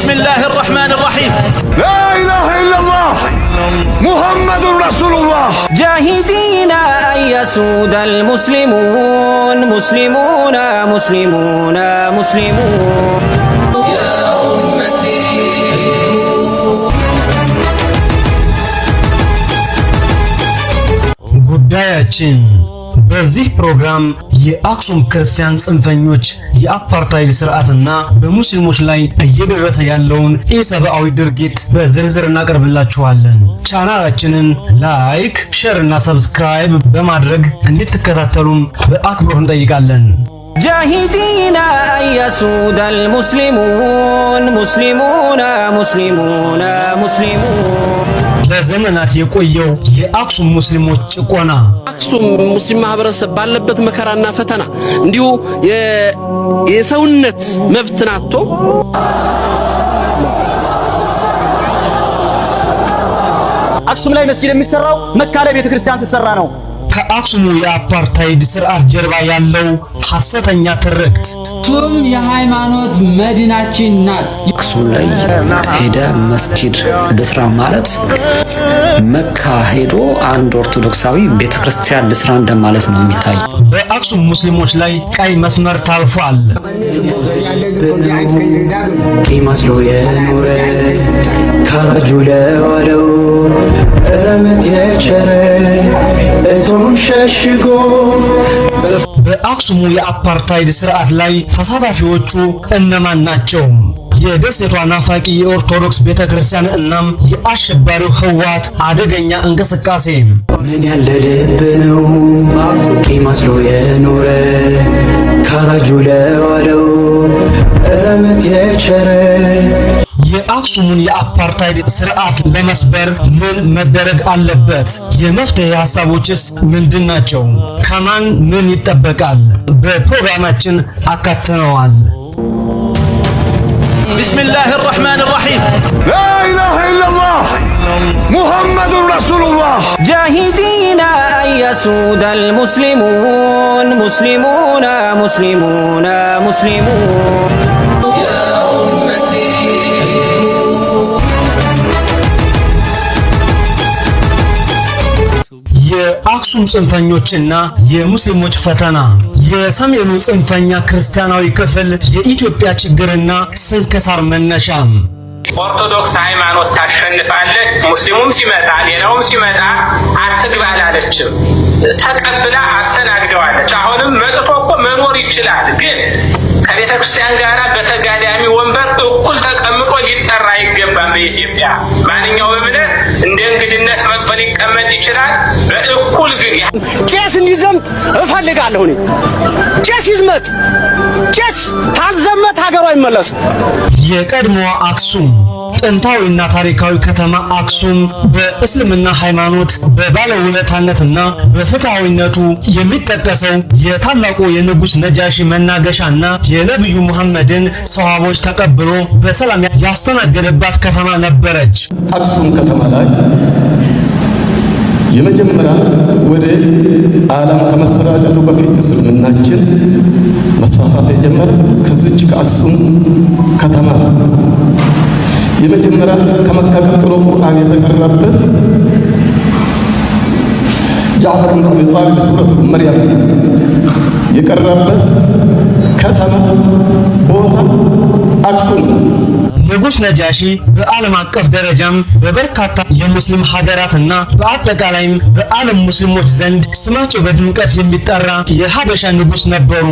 بسم الله الرحمن الرحيم لا إله إلا الله محمد رسول الله جاهدين أن يسود المسلمون مسلمون مسلمون مسلمون يا أمتي ጉዳያችን በዚህ ፕሮግራም የአክሱም ክርስቲያን ጽንፈኞች የአፓርታይድ ስርዓትና በሙስሊሞች ላይ እየደረሰ ያለውን ኢሰብአዊ ድርጊት በዝርዝር እናቀርብላችኋለን። ቻናላችንን ላይክ፣ ሼር እና ሰብስክራይብ በማድረግ እንድትከታተሉን በአክብሮት እንጠይቃለን። جاهدين أن يسود المسلمون مسلمون مسلمون مسلمون በዘመናት የቆየው የአክሱም ሙስሊሞች ጭቆና አክሱም ሙስሊም ማህበረሰብ ባለበት መከራና ፈተና እንዲሁ የሰውነት መብትን አጥቶ አክሱም ላይ መስጂድ የሚሰራው መካ ላይ ቤተክርስቲያን ሲሰራ ነው። ከአክሱሙ የአፓርታይድ ስርዓት ጀርባ ያለው ሐሰተኛ ትርክት አክሱም የሃይማኖት መዲናችን ናት። አክሱም ላይ ሄደ መስጂድ ልስራ ማለት መካ ሄዶ አንድ ኦርቶዶክሳዊ ቤተክርስቲያን ልስራ እንደማለት ነው የሚታይ። በአክሱም ሙስሊሞች ላይ ቀይ መስመር ታልፏል። መስሎ የኖረ ካራጁ ለዋለው ረመት የቸረ እቶን ሸሽጎ በአክሱሙ የአፓርታይድ ስርዓት ላይ ተሳታፊዎቹ እነማን ናቸው? የደሴቷ ናፋቂ የኦርቶዶክስ ቤተክርስቲያን እናም የአሸባሪው ህወሓት አደገኛ እንቅስቃሴ ምን ያለ ልብ ነው መስሎ የኖረ ካራጁ ለዋለው ረመት የቸረ የአክሱሙን የአፓርታይድ ስርዓት ለመስበር ምን መደረግ አለበት? የመፍትሄ ሐሳቦችስ ምንድናቸው? ከማን ምን ይጠበቃል? በፕሮግራማችን አካተነዋል። بسم الله الرحمن الرحيم لا إله إلا الله محمد رسول الله جاهدين أن يسود المسلمون مسلمون مسلمون مسلمون يا أمتي የአክሱም ጽንፈኞችና የሙስሊሞች ፈተና። የሰሜኑ ጽንፈኛ ክርስቲያናዊ ክፍል የኢትዮጵያ ችግርና ስንክሳር መነሻ። ኦርቶዶክስ ሃይማኖት ታሸንፋለች። ሙስሊሙም ሲመጣ ሌላውም ሲመጣ አትግባ አላለችም፣ ተቀብላ አስተናግደዋለች። አሁንም መጥፎ እኮ መኖር ይችላል፣ ግን ከቤተ ክርስቲያን ጋር በተጋዳሚ ወንበር እኩል ተቀምጦ ሊጠራ አይገባም። በኢትዮጵያ ማንኛውም እምነት እንደ እንግድነት መጥቶ ሊቀመጥ ይችላል፣ በእኩል ግን ቄስ እንዲዘምት እፈልጋለሁ። እኔ ቄስ ይዝመት፣ ቄስ ታልዘመት ሀገሩ አይመለስም። የቀድሞዋ አክሱም ጥንታዊና ታሪካዊ ከተማ አክሱም በእስልምና ሃይማኖት በባለውለታነትና በፍትሃዊነቱ የሚጠቀሰው የታላቁ የንጉስ ነጃሺ መናገሻና የነብዩ መሐመድን ሰሃቦች ተቀብሎ በሰላም ያስተናገደባት ከተማ ነበረች። አክሱም ከተማ ላይ የመጀመሪያ ወደ ዓለም ከመሰራጨቱ በፊት እስልምናችን መስፋፋት የጀመረ ከዚች ከአክሱም ከተማ የመጀመሪያ ከመካ ቀጥሎ ቁርአን የተቀራበት ጃዕፈር ብን አቢ ጣሊብ ሱረቱ መርየም የቀራበት ከተማ ቦታ አክሱም። ንጉስ ነጃሺ በዓለም አቀፍ ደረጃም በበርካታ የሙስሊም ሀገራትና በአጠቃላይም በዓለም ሙስሊሞች ዘንድ ስማቸው በድምቀት የሚጠራ የሀበሻ ንጉስ ነበሩ።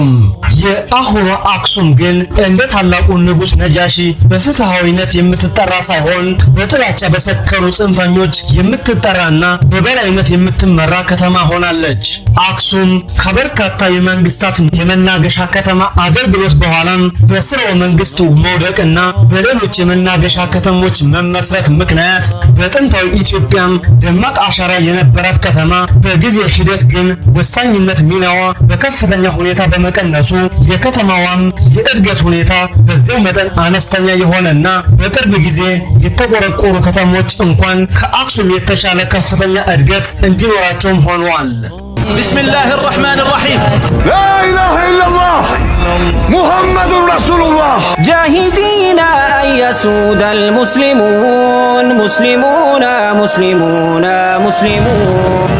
የአሁኗ አክሱም ግን እንደ ታላቁ ንጉስ ነጃሺ በፍትሃዊነት የምትጠራ ሳይሆን በጥላቻ በሰከሩ ጽንፈኞች የምትጠራና በበላይነት የምትመራ ከተማ ሆናለች። አክሱም ከበርካታ የመንግስታት የመናገሻ ከተማ አገልግሎት በኋላም በስርወ መንግስቱ መውደቅና በሌሎች የመናገሻ ከተሞች መመስረት ምክንያት በጥንታዊ ኢትዮጵያም ደማቅ አሻራ የነበራት ከተማ በጊዜ ሂደት ግን ወሳኝነት ሚናዋ በከፍተኛ ሁኔታ በመቀነሱ የከተማዋም የእድገት ሁኔታ በዚያው መጠን አነስተኛ የሆነና በቅርብ ጊዜ የተቆረቆሩ ከተሞች እንኳን ከአክሱም የተሻለ ከፍተኛ እድገት እንዲኖራቸውም ሆነዋል። بسم الله الرحمن الرحيم لا إله إلا الله محمد رسول الله جاهدين أن يسود المسلمون مسلمون مسلمون مسلمون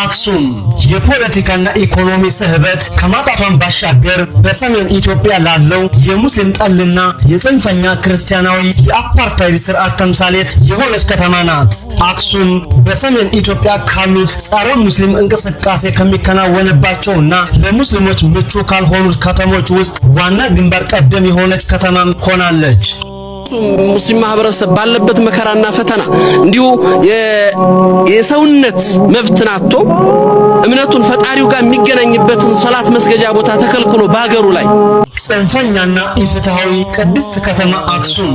አክሱም የፖለቲካና ኢኮኖሚ ስህበት ከማጣቷን ባሻገር በሰሜን ኢትዮጵያ ላለው የሙስሊም ጠልና የጽንፈኛ ክርስቲያናዊ የአፓርታይድ ስርዓት ተምሳሌት የሆነች ከተማ ናት። አክሱም በሰሜን ኢትዮጵያ ካሉት ጸረ ሙስሊም እንቅስቃሴ ከሚከናወንባቸውና ለሙስሊሞች ምቹ ካልሆኑት ከተሞች ውስጥ ዋና ግንባር ቀደም የሆነች ከተማም ሆናለች። ሙስሊም ማህበረሰብ ባለበት መከራና ፈተና እንዲሁ የሰውነት መብትን አጥቶ እምነቱን ፈጣሪው ጋር የሚገናኝበትን ሶላት መስገጃ ቦታ ተከልክሎ ባገሩ ላይ ጽንፈኛና ኢፍትሃዊ ቅድስት ከተማ አክሱም።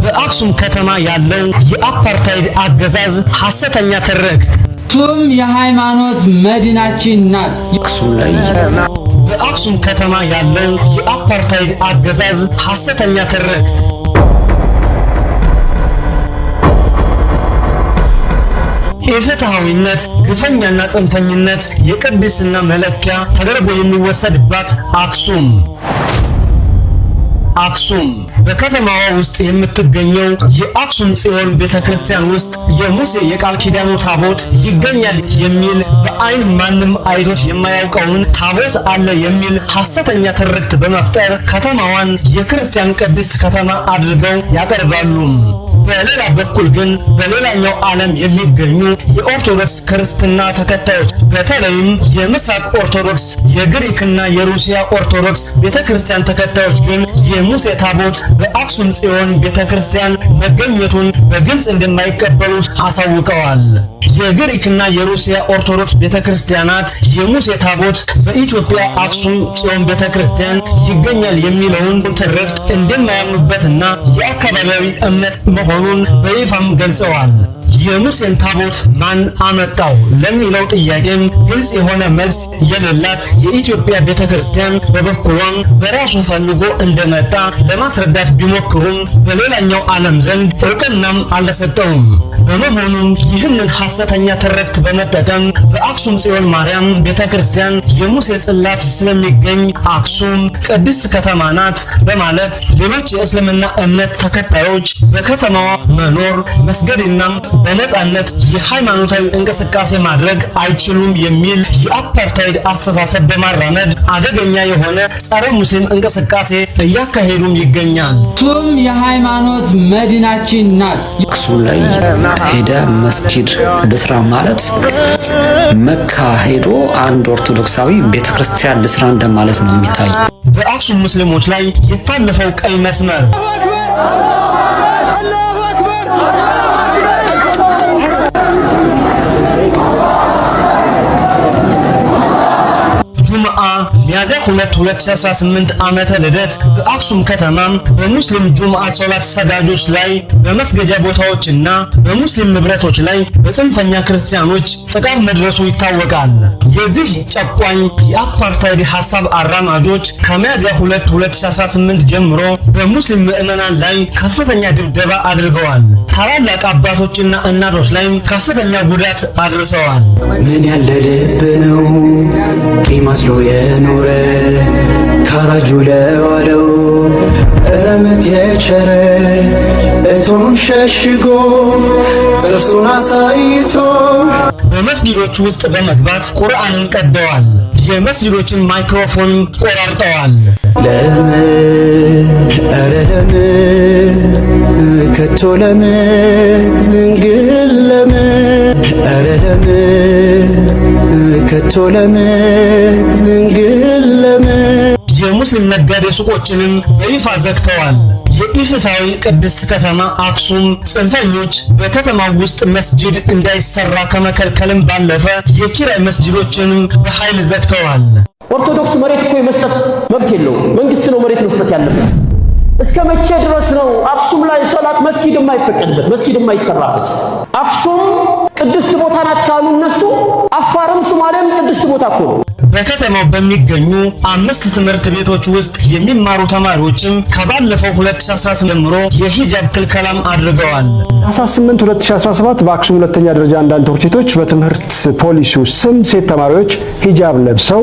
በአክሱም ከተማ ያለው የአፓርታይድ አገዛዝ ሐሰተኛ ትርክት አክሱም የሃይማኖት መዲናችን ናት። አክሱም ላይ በአክሱም ከተማ ያለው የአፓርታይድ አገዛዝ ሐሰተኛ ትርክት ኢፍትሃዊነት፣ ግፈኛና ጽንፈኝነት የቅድስና መለኪያ ተደርጎ የሚወሰድባት አክሱም። አክሱም በከተማዋ ውስጥ የምትገኘው የአክሱም ጽዮን ቤተክርስቲያን ውስጥ የሙሴ የቃል ኪዳኑ ታቦት ይገኛል የሚል በአይን ማንም አይቶት የማያውቀውን ታቦት አለ የሚል ሐሰተኛ ትርክት በመፍጠር ከተማዋን የክርስቲያን ቅድስት ከተማ አድርገው ያቀርባሉ። በሌላ በኩል ግን በሌላኛው ዓለም የሚገኙ የኦርቶዶክስ ክርስትና ተከታዮች በተለይም የምስራቅ ኦርቶዶክስ፣ የግሪክና የሩሲያ ኦርቶዶክስ ቤተክርስቲያን ተከታዮች ግን የሙሴ ታቦት በአክሱም ጽዮን ቤተክርስቲያን መገኘቱን በግልጽ እንደማይቀበሉት አሳውቀዋል። የግሪክና የሩሲያ ኦርቶዶክስ ቤተክርስቲያናት የሙሴ ታቦት በኢትዮጵያ አክሱም ጽዮን ቤተክርስቲያን ይገኛል የሚለውን ትርክት እንደማያምኑበትና የአካባቢያዊ እምነት መሆኑን በይፋም ገልጸዋል። የሙሴን ታቦት ማን አመጣው ለሚለው ጥያቄም ግልጽ የሆነ መልስ የሌላት የኢትዮጵያ ቤተክርስቲያን በበኩሏም በራሱ ፈልጎ እንደመጣ ለማስረዳት ቢሞክሩም በሌላኛው ዓለም ዘንድ እውቅናም አልተሰጠውም። በመሆኑም ይህንን ሐሰተኛ ትርክት በመጠቀም በአክሱም ጽዮን ማርያም ቤተክርስቲያን የሙሴ ጽላት ስለሚገኝ አክሱም ቅድስት ከተማ ናት በማለት ሌሎች የእስልምና እምነት ተከታዮች በከተማዋ መኖር መስገድና በነጻነት የሃይማኖታዊ እንቅስቃሴ ማድረግ አይችሉም የሚል የአፓርታይድ አስተሳሰብ በማራመድ አደገኛ የሆነ ጸረ ሙስሊም እንቅስቃሴ እያካሄዱም ይገኛል። አክሱም የሃይማኖት መዲናችን ናት። አክሱም ላይ ሄደ መስጊድ ልስራ ማለት መካ ሄዶ አንድ ኦርቶዶክሳዊ ቤተክርስቲያን ልስራ እንደማለት ነው የሚታይ። በአክሱም ሙስሊሞች ላይ የታለፈው ቀይ መስመር ጁምዓ ሚያዝያ 2 2018 ዓመተ ልደት በአክሱም ከተማ በሙስሊም ጁምዓ ሶላት ሰጋጆች ላይ በመስገጃ ቦታዎችና በሙስሊም ንብረቶች ላይ በጽንፈኛ ክርስቲያኖች ጥቃት መድረሱ ይታወቃል። የዚህ ጨቋኝ የአፓርታይድ ሐሳብ አራማጆች ከሚያዝያ 2 2018 ጀምሮ በሙስሊም ምዕመናን ላይ ከፍተኛ ድብደባ አድርገዋል። ታላላቅ አባቶችና እናቶች ላይም ከፍተኛ ጉዳት አድርሰዋል። ምን ያለ ልብ ነው መስሎ የኖረ ካራጁ ለዋለው ረመት የቸረ እቶን ሸሽጎ ጥርሱን አሳይቶ በመስጊዶች ውስጥ በመግባት ቁርአንን ቀደዋል። የመስጊዶችን ማይክሮፎን ቆራርጠዋል። ለምን ኧረ ለምን ከቶ ለምን ግን ለምን ኧረ ለምን ከቶ ለምን ግን ለምን የሙስሊም ነጋዴ ሱቆችንም በይፋ ዘግተዋል። የኢፍትሃዊ ቅድስት ከተማ አክሱም ጽንፈኞች በከተማው ውስጥ መስጂድ እንዳይሰራ ከመከልከልም ባለፈ የኪራይ መስጂዶችንም በኃይል ዘግተዋል። ኦርቶዶክስ መሬት እኮ የመስጠት መብት የለውም። መንግስት ነው መሬት መስጠት ያለበት። እስከ መቼ ድረስ ነው አክሱም ላይ ሶላት መስጊድ የማይፈቀድበት መስጊድ የማይሰራበት? አክሱም ቅድስት ቦታ ናት ካሉ እነሱ አፋርም ሶማሌም ቅድስት ቦታ እኮ ነው። በከተማው በሚገኙ 5 ትምህርት ቤቶች ውስጥ የሚማሩ ተማሪዎችም ከባለፈው 2018 ጀምሮ የሂጃብ ክልከላም አድርገዋል። 18 2017 በአክሱም ሁለተኛ ደረጃ አንዳንድ ትምህርት ቤቶች በትምህርት ፖሊሲው ስም ሴት ተማሪዎች ሂጃብ ለብሰው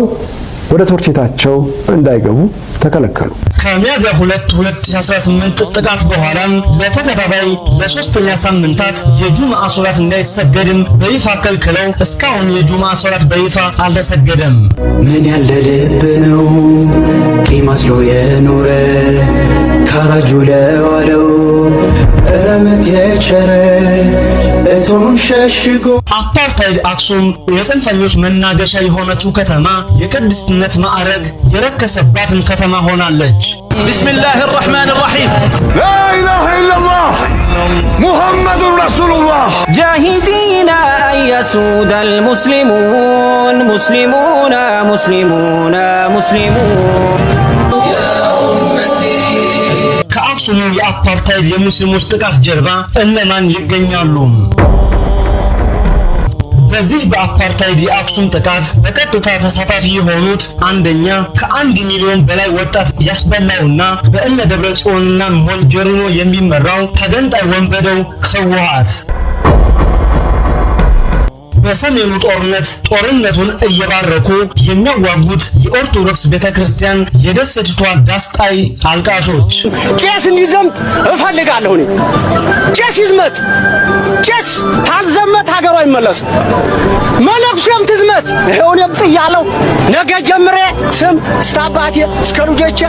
ወደ ትምህርት ቤታቸው እንዳይገቡ ተከለከሉ። ከሚያዝያ 2018 ጥቃት በኋላም ለተከታታይ ለሶስተኛ ሳምንታት የጁምዓ ሶላት እንዳይሰገድም በይፋ ከልክለው እስካሁን የጁምዓ ሶላት በይፋ አልተሰገደም። ምን ያለ ልብ ነው ቂም አስሎ የኖረ ካራጁ ለዋለው ረመት የቸረ እቶን ሸሽጎ አፓርታይድ አክሱም የጽንፈኞች መናገሻ የሆነችው ከተማ የቅድስትነት ማዕረግ የረከሰባትን ከተማ ሆናለች። ቢስሚላህ الرحمن الرحيم لا إله إلا الله محمد رسول الله جاهدين أن يسود المسلمون مسلمون مسلمون مسلمون ከአክሱም የአፓርታይድ የሙስሊሞች ጥቃት ጀርባ እነማን ይገኛሉ? በዚህ በአፓርታይድ የአክሱም ጥቃት በቀጥታ ተሳታፊ የሆኑት አንደኛ ከ1 ሚሊዮን በላይ ወጣት ያስበላውና በእነ ደብረጽዮንና ሞንጀሪኖ የሚመራው ተገንጣይ ወንበዴው ህወሓት በሰሜኑ ጦርነቱን እየባረኩ የሚያዋጉት የኦርቶዶክስ ቤተክርስቲያን የደሴቲቷ ዳስጣይ አልቃሾች ቄስ እንዲዘምት እፈልጋለሁ። እኔ ቄስ ይዝመት። ቄስ ታልዘመት ሀገሩ አይመለስም። መነኩሴም ትዝመት። ይኸውንም ጥያለሁ። ነገ ጀምሬ ስም ስታባቴ እስከ ልጆቼ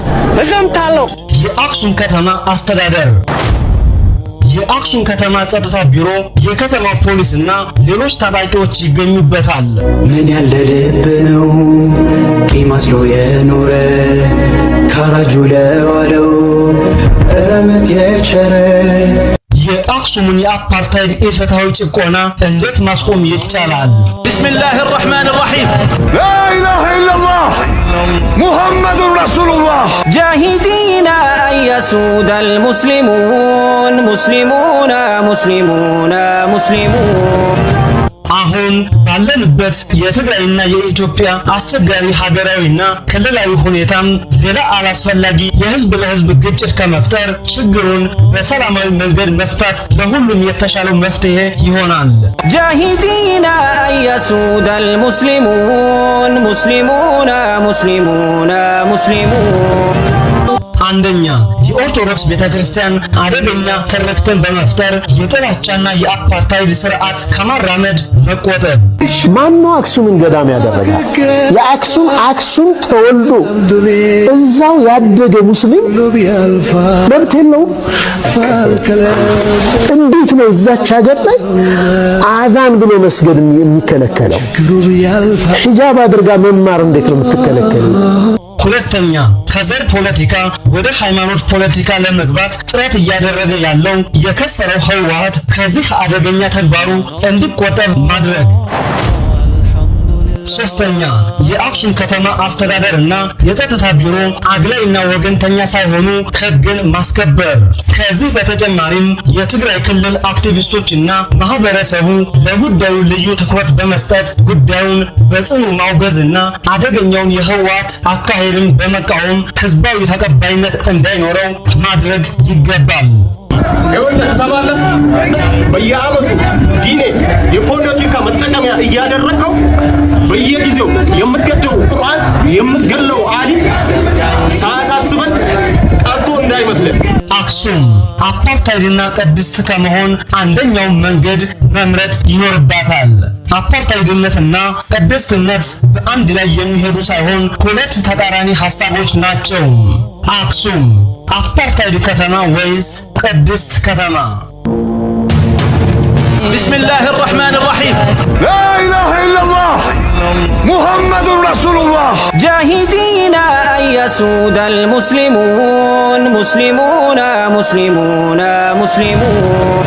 እዘምታለሁ። የአክሱም ከተማ አስተዳደር የአክሱም ከተማ ጸጥታ ቢሮ፣ የከተማ ፖሊስና ሌሎች ታጣቂዎች ይገኙበታል። ምን ያለ ልብ ነው ቂም አስሎ የኖረ ካራጁ ለዋለው ረመት የቸረ የአክሱምን የአፓርታይድ ኢፍትሐዊ ጭቆና እንዴት ማስቆም ይቻላል? ቢስሚላህ الرحمن الرحيم لا إله إلا الله محمد رسول الله جاهدين أن يسود المسلمون مسلمون مسلمون مسلمون አሁን ባለንበት የትግራይና የኢትዮጵያ አስቸጋሪ ሀገራዊና ክልላዊ ሁኔታም ሌላ አላስፈላጊ የህዝብ ለህዝብ ግጭት ከመፍጠር ችግሩን በሰላማዊ መንገድ መፍታት ለሁሉም የተሻለው መፍትሄ ይሆናል። جاهدين أن يسود المسلمون مسلمون مسلمون مسلمون አንደኛ የኦርቶዶክስ ቤተክርስቲያን አደገኛ ትርክትን በመፍጠር የጥላቻና የአፓርታይድ ስርዓት ከማራመድ መቆጠብ። ማነው አክሱምን ገዳም ያደረጋት? አክሱም ተወልዶ እዛው ያደገ ሙስሊም መብት የለውም? እንዴት ነው እዛች ሀገር ላይ አዛን ብሎ መስገድ የሚከለከለው? ሂጃብ አድርጋ መማር እንዴት ነው የምትከለከለው? ሁለተኛ ከዘር ፖለቲካ ወደ ሃይማኖት ፖለቲካ ለመግባት ጥረት እያደረገ ያለው የከሰረው ህወሓት ከዚህ አደገኛ ተግባሩ እንዲቆጠብ ማድረግ። ሶስተኛ የአክሱም ከተማ አስተዳደርና የጸጥታ ቢሮ አግላይና ወገንተኛ ሳይሆኑ ህግን ማስከበር። ከዚህ በተጨማሪም የትግራይ ክልል አክቲቪስቶችና ማህበረሰቡ ለጉዳዩ ልዩ ትኩረት በመስጠት ጉዳዩን በጽኑ ማውገዝና አደገኛውን የህወሓት አካሄድን በመቃወም ህዝባዊ ተቀባይነት እንዳይኖረው ማድረግ ይገባል። ይኸውልህ ትሰማለህ? በየዓመቱ ዲኔ የፖለቲካ መጠቀሚያ እያደረግከው በየጊዜው የምትገደው ቁርአን የምትገለው ዓሊም ሳያሳስበን ቀርቶ እንዳይመስለን። አክሱም አፓርታይድና ቅድስት ከመሆን አንደኛው መንገድ መምረጥ ይኖርባታል። አፓርታይድነትና ቅድስትነት በአንድ ላይ የሚሄዱ ሳይሆን ሁለት ተቃራኒ ሐሳቦች ናቸው። አክሱም አፓርታይድ ከተማ ወይስ ቅድስት ከተማ? ቢስሚላህ الرحمن الرحيم لا إله إلا الله محمد رسول الله جاهدين أن يسود المسلمون مسلمون مسلمون مسلمون